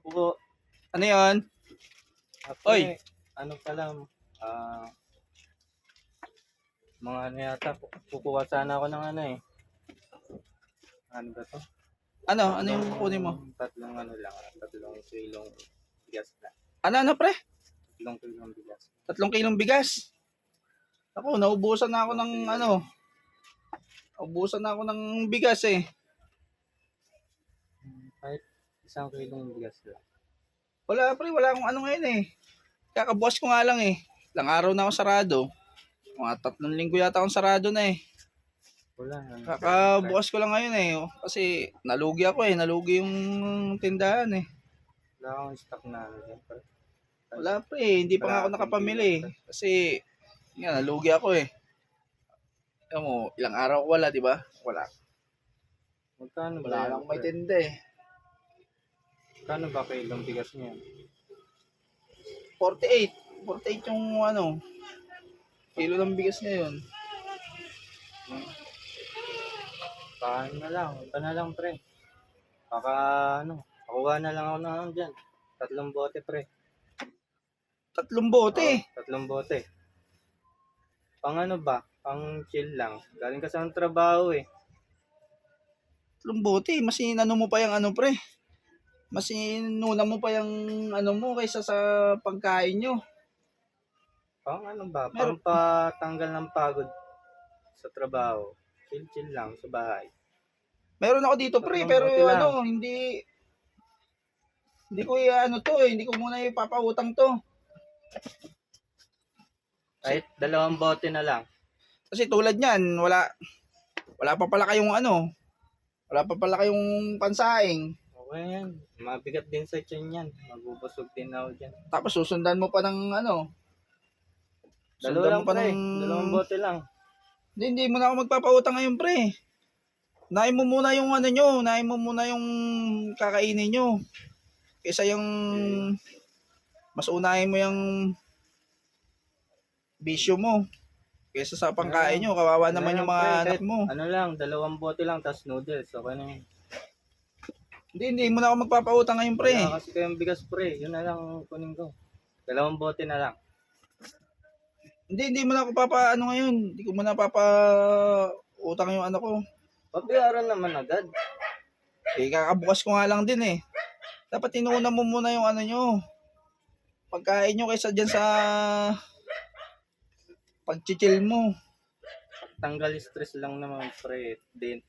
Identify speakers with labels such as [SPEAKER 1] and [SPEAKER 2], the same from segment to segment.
[SPEAKER 1] po.
[SPEAKER 2] Ano yun? Oy!
[SPEAKER 1] Ano pala, mga ano yata, kukuha sana ako ng ano eh. Ano ba to?
[SPEAKER 2] Ano yung kukunin mo?
[SPEAKER 1] Tatlong ano lang, 3 kilong bigas na.
[SPEAKER 2] Ano pre?
[SPEAKER 1] 3 kilong bigas.
[SPEAKER 2] 3 kilong bigas. Ako, naubusan na ako ng ano. Naubusan na ako ng bigas eh.
[SPEAKER 1] Kahit 1 kilong bigas lang.
[SPEAKER 2] Wala pre, wala akong ano ngayon eh. Kakabukas ko nga lang eh. Ilang araw na ako sarado. Mga 3 linggo yata akong sarado na eh.
[SPEAKER 1] Wala.
[SPEAKER 2] Kakabukas ko lang ngayon eh. Kasi nalugi ako eh. Nalugi yung tindahan eh.
[SPEAKER 1] Wala akong stock na ano dyan.
[SPEAKER 2] Wala pre, hindi pa nga ako nakapamili. Kasi, nga, nalugi ako eh. Alam mo, ilang araw ko wala, di ba? Wala.
[SPEAKER 1] Magkano ba
[SPEAKER 2] Wala
[SPEAKER 1] yan,
[SPEAKER 2] lang may
[SPEAKER 1] pre?
[SPEAKER 2] tinda eh.
[SPEAKER 1] Magkano ba kilong bigas niya?
[SPEAKER 2] 48. 48 yung ano, kilo ng bigas ngayon.
[SPEAKER 1] Paano na lang? Ito na lang, pre. Baka ano, pakuha na lang ako ng ano dyan. 3 bote, pre.
[SPEAKER 2] 3 bote.
[SPEAKER 1] Oo, 3 bote. Pang ano ba? Pang chill lang. Galing ka sa trabaho eh.
[SPEAKER 2] 3 bote. Mas inano mo pa yung ano pre. Mas inuna mo pa yung ano mo kaysa sa pagkain nyo.
[SPEAKER 1] Pang ano ba?
[SPEAKER 2] Meron.
[SPEAKER 1] Pampatanggal ng pagod sa trabaho. Chill lang sa bahay.
[SPEAKER 2] Meron ako dito pre,
[SPEAKER 1] 3
[SPEAKER 2] pero
[SPEAKER 1] bote lang.
[SPEAKER 2] ano, hindi ko ano to eh, hindi ko muna ipapautang to.
[SPEAKER 1] Kahit 2 bote na lang.
[SPEAKER 2] Kasi tulad niyan, wala pa pala kayong ano, wala pa pala kayong pansaing.
[SPEAKER 1] Okay yan. Mabigat din sa tiyan yan. Magbubusog din ako dyan.
[SPEAKER 2] Tapos susundan mo pa ng ano.
[SPEAKER 1] 2
[SPEAKER 2] Sundan
[SPEAKER 1] lang,
[SPEAKER 2] mo pa
[SPEAKER 1] pre.
[SPEAKER 2] ng
[SPEAKER 1] 2 bote lang.
[SPEAKER 2] Hindi mo na ako magpapautang ngayon, pre. Unahin mo muna yung ano nyo, unahin mo muna yung kakainin nyo. Kaysa yung mas unahin mo yung bisyo mo. Kaysa sa pangkain nyo, kawawa naman yung mga anak mo.
[SPEAKER 1] Ano lang, 2 bote lang, tas noodles. Okay na yun.
[SPEAKER 2] Hindi mo na ako magpapautang ngayon, pre.
[SPEAKER 1] Wala kasi kayong bigas, pre. Yun na lang kunin ko. 2 bote na lang.
[SPEAKER 2] Hindi mo na ako papaano ngayon. Hindi ko muna papautang yung ano ko.
[SPEAKER 1] Pabayaran naman agad.
[SPEAKER 2] Eh, kakabukas ko nga lang din eh. Dapat inuuna mo muna yung ano nyo. Pagkain nyo kaysa dyan sa pag-chill mo.
[SPEAKER 1] Tanggal stress lang naman, pre. Din.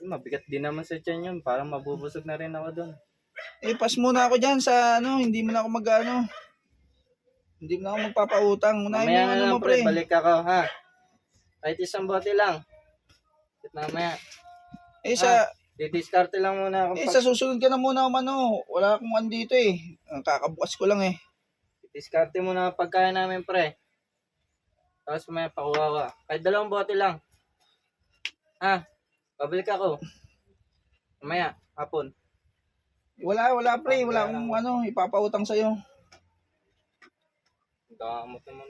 [SPEAKER 1] Mabigat din naman sa tiyan yun. Parang mabubusog na rin ako doon.
[SPEAKER 2] Eh, pass muna ako dyan sa ano. Hindi mo na ako mag-ano. Hindi mo na ako magpapautang. Unahin mo
[SPEAKER 1] Mamaya
[SPEAKER 2] yung
[SPEAKER 1] na
[SPEAKER 2] ano
[SPEAKER 1] lang,
[SPEAKER 2] mo, pre.
[SPEAKER 1] Balik ako, ha? Kahit 1 bote lang. Kahit mamaya.
[SPEAKER 2] Eh, sa...
[SPEAKER 1] Didiskarte lang muna ako.
[SPEAKER 2] sa susunod ka na muna umano. Wala akong andito eh. Kakabukas ko lang eh.
[SPEAKER 1] Diskarte muna ang pagkain namin, pre. Tapos may pakuha ka. Kahit 2 bote lang. Ha? Pabalik ako. Mamaya, hapon.
[SPEAKER 2] Wala pre. Wala akong ano, ipapautang sa'yo.
[SPEAKER 1] Damot naman.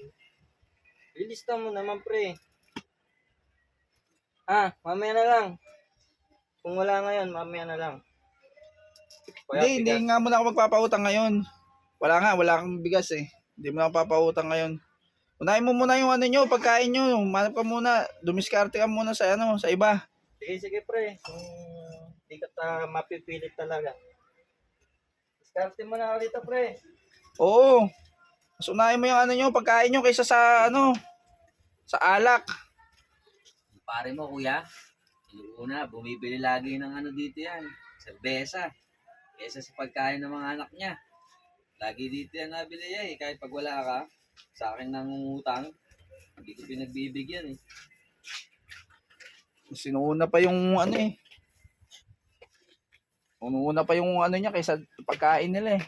[SPEAKER 1] Lilista mo naman, pre. Ha? Mamaya na lang. Kung wala ngayon, mamaya na lang.
[SPEAKER 2] Hindi nga muna ako magpapautang ngayon. Wala kang bigas eh. Hindi mo na ako papautang ngayon. Unahin mo muna yung ano nyo, pagkain nyo. Manap ka muna, dumiskarte ka muna sa ano, sa iba.
[SPEAKER 1] Sige, pre. Kung di ka mapipilit talaga. Diskarte mo na ako dito, pre.
[SPEAKER 2] Oo. Mas unahin mo yung ano nyo, pagkain nyo kaysa sa ano, sa alak.
[SPEAKER 3] Pare mo, kuya, yung una, bumibili lagi ng ano dito yan, serbesa. Kesa sa pagkain ng mga anak niya. Lagi dito yan nabili niya eh. Kahit pag wala ka, sa akin nangungutang, hindi ko pinagbibigyan eh.
[SPEAKER 2] Sinuuna pa yung ano eh. Unuuna pa yung ano niya kaysa pagkain nila eh.